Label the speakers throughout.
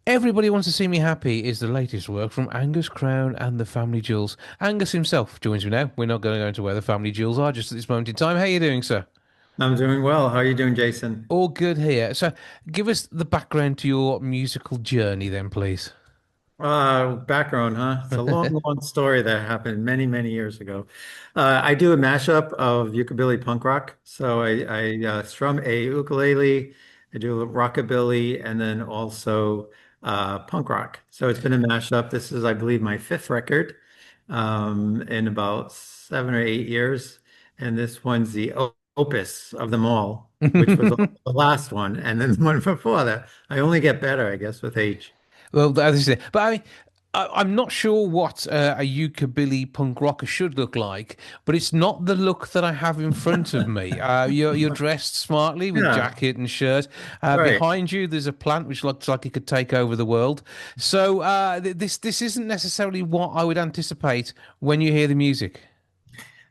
Speaker 1: Everybody Wants to See Me Happy is the latest work from Angus Crowne and the Family Jewels. Angus himself joins me now. We're not going to go into where the Family Jewels are just at this moment in time. How are you doing, sir?
Speaker 2: I'm doing well. How are you doing, Jason?
Speaker 1: All good here. So, give us the background to your musical journey, then, please.
Speaker 2: Background, huh? It's a long, long story that happened many, many years ago. I do a mashup of ukulele punk rock. So I strum a ukulele, I do a rockabilly, and then also punk rock. So it's been a mashup. This is, I believe, my fifth record in about 7 or 8 years. And this one's the opus of them all, which was the last one. And then the one before that. I only get better, I guess, with age.
Speaker 1: Well, that is it. But I mean, I'm not sure what a ukulele punk rocker should look like, but it's not the look that I have in front of me. You're dressed smartly with
Speaker 2: Yeah,
Speaker 1: jacket and shirt.
Speaker 2: right.
Speaker 1: Behind you, there's a plant which looks like it could take over the world. So this isn't necessarily what I would anticipate when you hear the music.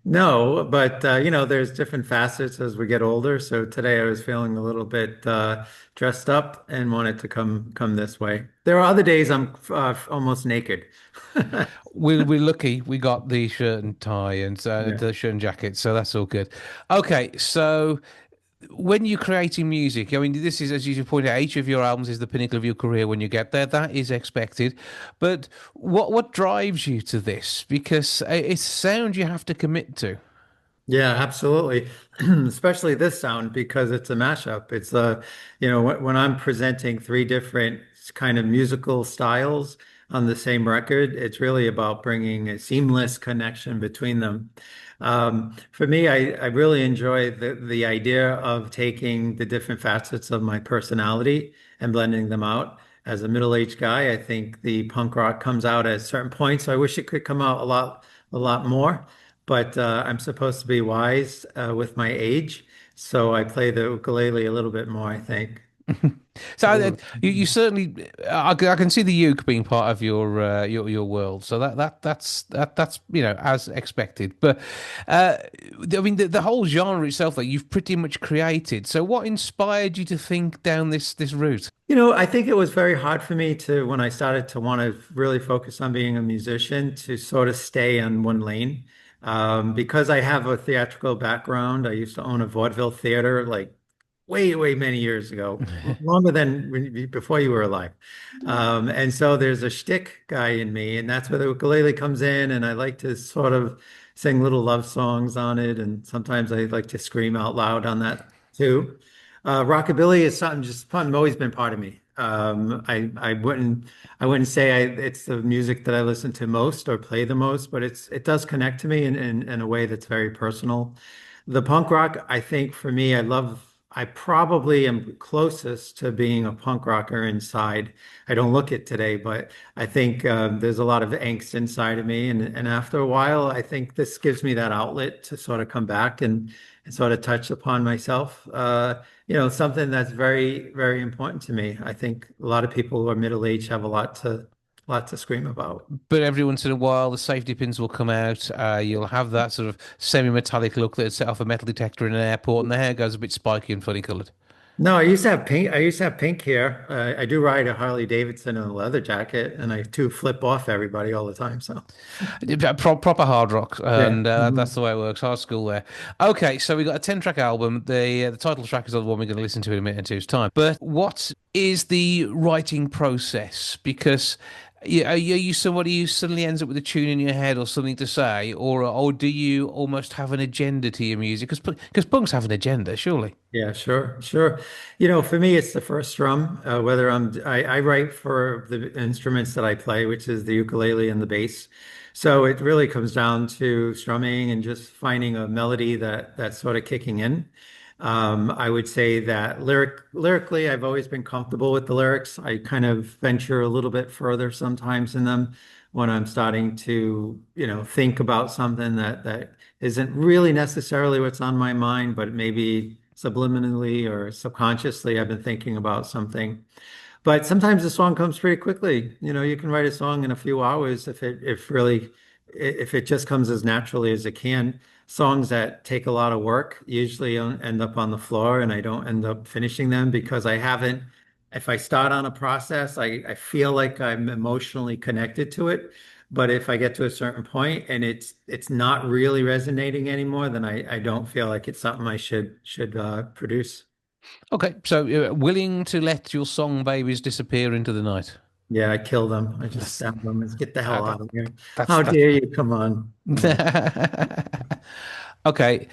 Speaker 2: No, but there's different facets as we get older. So today I was feeling a little bit dressed up and wanted to come this way. There are other days I'm almost naked.
Speaker 1: We're lucky we got the shirt and tie and
Speaker 2: Yeah.
Speaker 1: the shirt and jacket, so that's all good. Okay, so when you're creating music, I mean, this is, as you point out, each of your albums is the pinnacle of your career when you get there. That is expected. But what drives you to this? Because it's sound you have to commit to.
Speaker 2: Yeah, absolutely. Especially this sound because it's a mashup. It's when I'm presenting three different kind of musical styles on the same record, it's really about bringing a seamless connection between them. For me, I really enjoy the idea of taking the different facets of my personality and blending them out. As a middle-aged guy, I think the punk rock comes out at certain points. So I wish it could come out a lot more. But I'm supposed to be wise with my age, so I play the ukulele a little bit more, I think.
Speaker 1: So
Speaker 2: A little.
Speaker 1: you certainly, I can see the uke being part of your world. So that's as expected. But I mean the whole genre itself that you've pretty much created. So what inspired you to think down this route?
Speaker 2: I think it was very hard for me to, when I started to want to really focus on being a musician, to sort of stay on one lane. Because I have a theatrical background, I used to own a vaudeville theater like way, way many years ago, longer than before you were alive. And so there's a shtick guy in me, and that's where the ukulele comes in. And I like to sort of sing little love songs on it, and sometimes I like to scream out loud on that too. Rockabilly is something just fun, always been part of me. I wouldn't say it's the music that I listen to most or play the most, but it does connect to me in a way that's very personal. The punk rock, I think for me, I probably am closest to being a punk rocker inside. I don't look it today, but I think there's a lot of angst inside of me. And after a while, I think this gives me that outlet to sort of come back and sort of touch upon myself. Something that's very, very important to me. I think a lot of people who are middle-aged have a lot to scream about.
Speaker 1: But every once in a while, the safety pins will come out. You'll have that sort of semi-metallic look that set off a metal detector in an airport, and the hair goes a bit spiky and funny coloured.
Speaker 2: No, I used to have pink. I used to have pink hair. I do ride a Harley Davidson in a leather jacket, and I too flip off everybody all the time. So
Speaker 1: Proper hard rock,
Speaker 2: yeah.
Speaker 1: and that's the way it works. Hard school there. Okay, so we got a 10-track album. The title track is the one we're going to listen to in a minute or two's time. But what is the writing process? Because are you somebody who suddenly ends up with a tune in your head or something to say, or do you almost have an agenda to your music? Because punks have an agenda, surely.
Speaker 2: Yeah, sure, sure. For me, it's the first strum. Whether I write for the instruments that I play, which is the ukulele and the bass. So it really comes down to strumming and just finding a melody that's sort of kicking in. I would say that lyrically, I've always been comfortable with the lyrics. I kind of venture a little bit further sometimes in them when I'm starting to, think about something that isn't really necessarily what's on my mind, but maybe subliminally or subconsciously, I've been thinking about something. But sometimes the song comes pretty quickly. You can write a song in a few hours if it just comes as naturally as it can. Songs that take a lot of work usually end up on the floor, and I don't end up finishing them because I haven't if I start on a process, I feel like I'm emotionally connected to it. But if I get to a certain point and it's not really resonating anymore, then I don't feel like it's something I should produce.
Speaker 1: Okay, so you're willing to let your song babies disappear into the night.
Speaker 2: Yeah, I kill them. I just
Speaker 1: That's
Speaker 2: stab them and get the hell
Speaker 1: that,
Speaker 2: out of here.
Speaker 1: that's
Speaker 2: How dare you? Come on. Yeah.
Speaker 1: okay.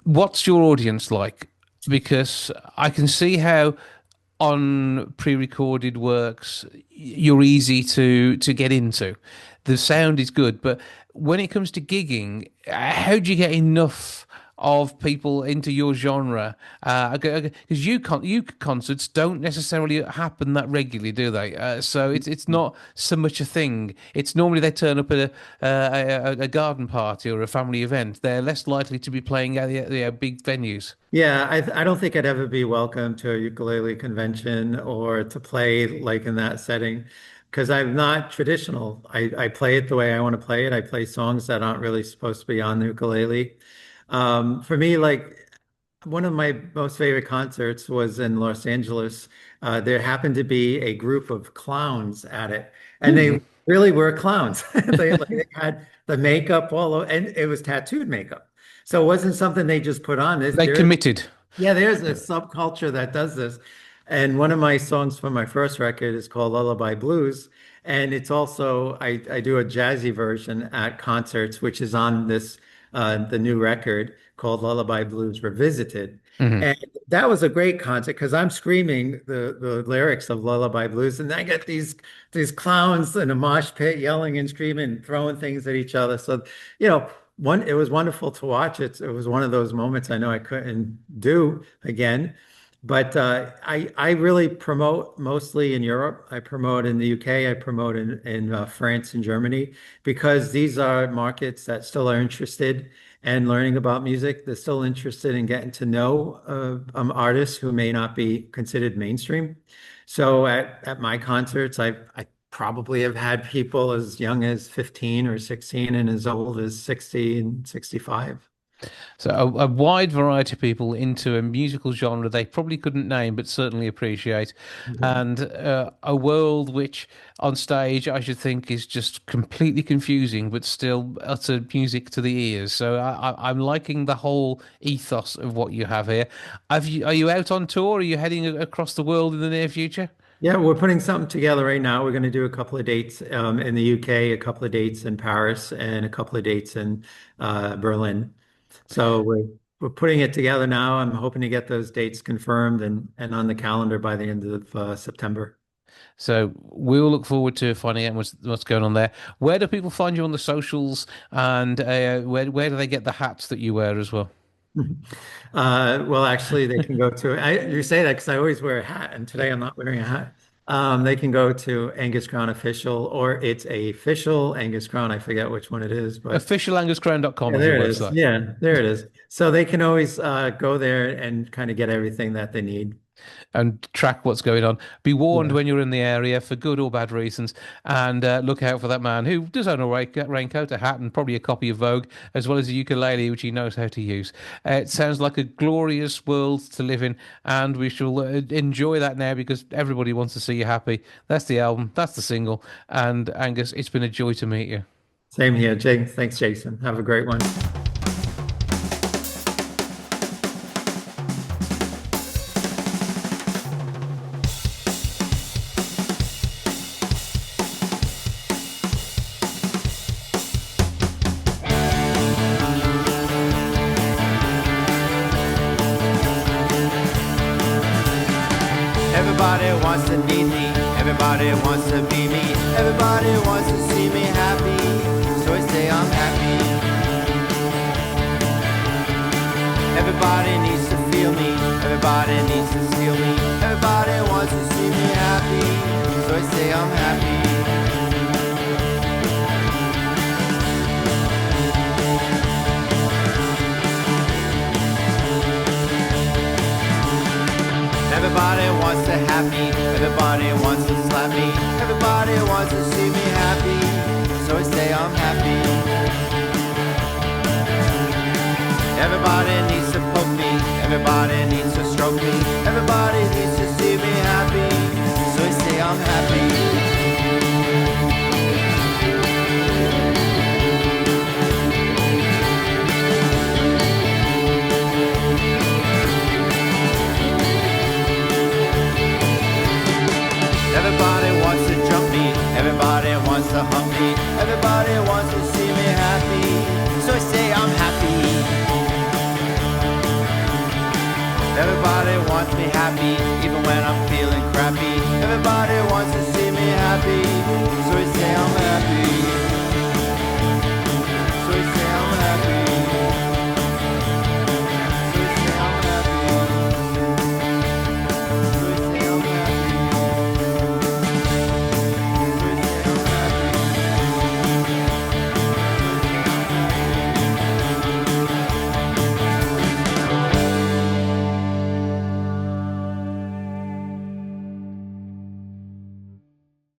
Speaker 1: What's your audience like? Because I can see how on pre-recorded works you're easy to get into. The sound is good, but when it comes to gigging, how do you get enough of people into your genre? Because you concerts don't necessarily happen that regularly, do they? So it's not so much a thing. It's normally they turn up at a garden party or a family event. They're less likely to be playing at the big venues.
Speaker 2: Yeah, I don't think I'd ever be welcome to a ukulele convention or to play like in that setting because I'm not traditional. I play it the way I want to play it. I play songs that aren't really supposed to be on the ukulele. For me, like one of my most favorite concerts was in Los Angeles. There happened to be a group of clowns at it, and
Speaker 1: Hmm.
Speaker 2: they really were clowns. They had the makeup and it was tattooed makeup. So it wasn't something they just put on.
Speaker 1: They committed.
Speaker 2: There's a subculture that does this. And one of my songs from my first record is called Lullaby Blues. And it's also, I do a jazzy version at concerts, which is on the new record called Lullaby Blues Revisited.
Speaker 1: Hmm.
Speaker 2: And that was a great concert because I'm screaming the lyrics of Lullaby Blues. And I get these clowns in a mosh pit yelling and screaming, throwing things at each other. So, you know, it was wonderful to watch. It was one of those moments I know I couldn't do again. But I really promote mostly in Europe. I promote in the UK. I promote in France and Germany because these are markets that still are interested in learning about music. They're still interested in getting to know artists who may not be considered mainstream. So at my concerts, I probably have had people as young as 15 or 16 and as old as 60 and 65.
Speaker 1: So a wide variety of people into a musical genre they probably couldn't name, but certainly appreciate, and a world which on stage I should think is just completely confusing, but still utter music to the ears. So I'm liking the whole ethos of what you have here. Are you out on tour? Are you heading across the world in the near future?
Speaker 2: Yeah, we're putting something together right now. We're going to do a couple of dates in the UK, a couple of dates in Paris, and a couple of dates in Berlin. So we're putting it together now. I'm hoping to get those dates confirmed and on the calendar by the end of September.
Speaker 1: So we'll look forward to finding out what's going on there. Where do people find you on the socials, and where do they get the hats that you wear as well?
Speaker 2: Well, actually, they can go to, you say that because I always wear a hat, and today I'm not wearing a hat. They can go to Angus Crowne Official, or it's a official Angus Crowne. I forget which one it is, but
Speaker 1: Officialanguscrown.com
Speaker 2: yeah,
Speaker 1: is the
Speaker 2: there it is.
Speaker 1: website.
Speaker 2: Yeah, there it is. So they can always go there and kind of get everything that they need.
Speaker 1: And track what's going on. Be warned
Speaker 2: Yeah.
Speaker 1: when you're in the area for good or bad reasons, and look out for that man who does own a raincoat, a hat, and probably a copy of Vogue, as well as a ukulele which he knows how to use. It sounds like a glorious world to live in, and we shall enjoy that now because everybody wants to see you happy. That's the album, that's the single, and Angus, it's been a joy to meet you.
Speaker 2: Same here, Jake. Thanks, Jason. Have a great one.
Speaker 3: Everybody wants to need me, everybody wants to be me, everybody wants to see me happy, so I say I'm happy. Everybody needs to feel me, everybody needs to steal me, everybody wants to see me happy, so I say I'm happy. Everybody wants to have me, everybody wants to slap me, everybody wants to see me happy, so I say I'm happy. Everybody needs to poke me, everybody needs to stroke me, everybody needs to see me happy, happy. Everybody wants to jump me, everybody wants to hump me, everybody wants to see me happy, so I say I'm happy. Everybody wants me happy, even when I'm feeling crappy. Everybody wants to see me happy, so I say I'm happy.